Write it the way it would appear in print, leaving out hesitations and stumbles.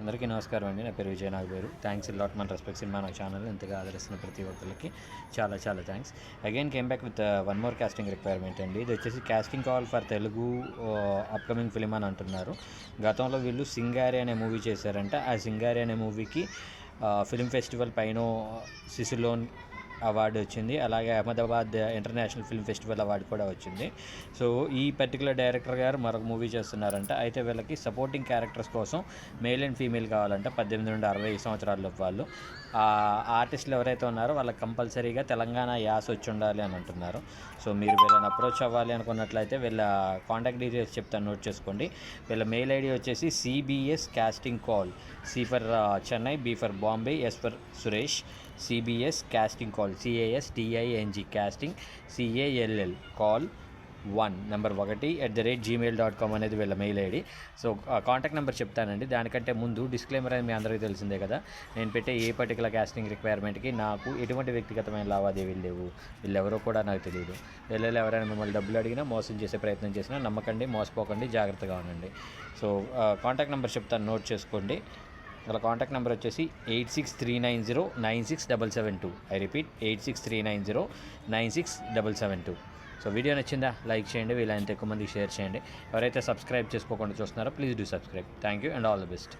అందరికీ నమస్కారం అండి. నా పేరు విజయ్ నాగవేరు. థ్యాంక్స్ ఇ లాట్ మన రెస్పెక్ట్ సినిమా నా ఛానల్ ఇంతగా ఆదరిస్తున్న ప్రతి ఒక్కరికి చాలా చాలా thanks. Again came back with one more casting requirement అండి. ఇది వచ్చేసి casting call for Telugu upcoming film అని అంటున్నారు. గతంలో వీళ్ళు సింగారి అనే మూవీ చేశారంట. ఆ సింగారి అనే మూవీకి ఫిలిం ఫెస్టివల్ పైన సిసిలోన్ అవార్డు వచ్చింది. అలాగే Ahmedabad international film festival award కూడా వచ్చింది. సో ఈ పర్టికులర్ డైరెక్టర్ గారు మరొక మూవీ చేస్తున్నారంట. అయితే వీళ్ళకి సపోర్టింగ్ క్యారెక్టర్స్ కోసం మేల్ అండ్ ఫీమేల్ కావాలంట. 18 నుండి 60 సంవత్సరాల వాళ్ళు. ఆ ఆర్టిస్టులు ఎవరైతే ఉన్నారో వాళ్ళకి కంపల్సరీగా తెలంగాణ యాస వచ్చి ఉండాలి అని అంటున్నారు. సో మీరు వీళ్ళని అప్రోచ్ అవ్వాలి అనుకున్నట్లయితే వీళ్ళ కాంటాక్ట్ డీటెయిల్స్ చెప్తాను, నోట్ చేసుకోండి. వీళ్ళ మెయిల్ ఐడి వచ్చేసి CBS casting call, C for Chennai, B for Bombay, S for Suresh, CBS casting call, CASTING casting CALL call 1 number 1 @gmail.com అనేది వీళ్ళ mail ID. So contact number చెప్తానండి. దానికంటే ముందు disclaimer అనేది మీ అందరికీ తెలిసిందే కదా. నేను పెట్టే ఏ పర్టికులర్ కాస్టింగ్ రిక్వైర్మెంట్కి నాకు ఎటువంటి వ్యక్తిగతమైన లావాదేవీలు లేవు. వీళ్ళెవరో కూడా నాకు తెలియదు. వీళ్ళలో ఎవరైనా మిమ్మల్ని డబ్బులు అడిగినా, మోసం చేసే ప్రయత్నం చేసినా నమ్మకండి, మోసపోకండి, జాగ్రత్తగా ఉండండి. సో కాంటాక్ట్ నెంబర్ చెప్తాను, నోట్ చేసుకోండి. వాళ్ళ కాంటాక్ట్ నెంబర్ వచ్చేసి 8639096772. I repeat 8639096772. సో వీడియో నచ్చిందా? లైక్ చేయండి, వీలైనంత ఎక్కువ మందికి షేర్ చేయండి. ఎవరైతే సబ్స్క్రైబ్ చేసుకోకుండా చూస్తున్నారో please do subscribe. Thank you and all the best.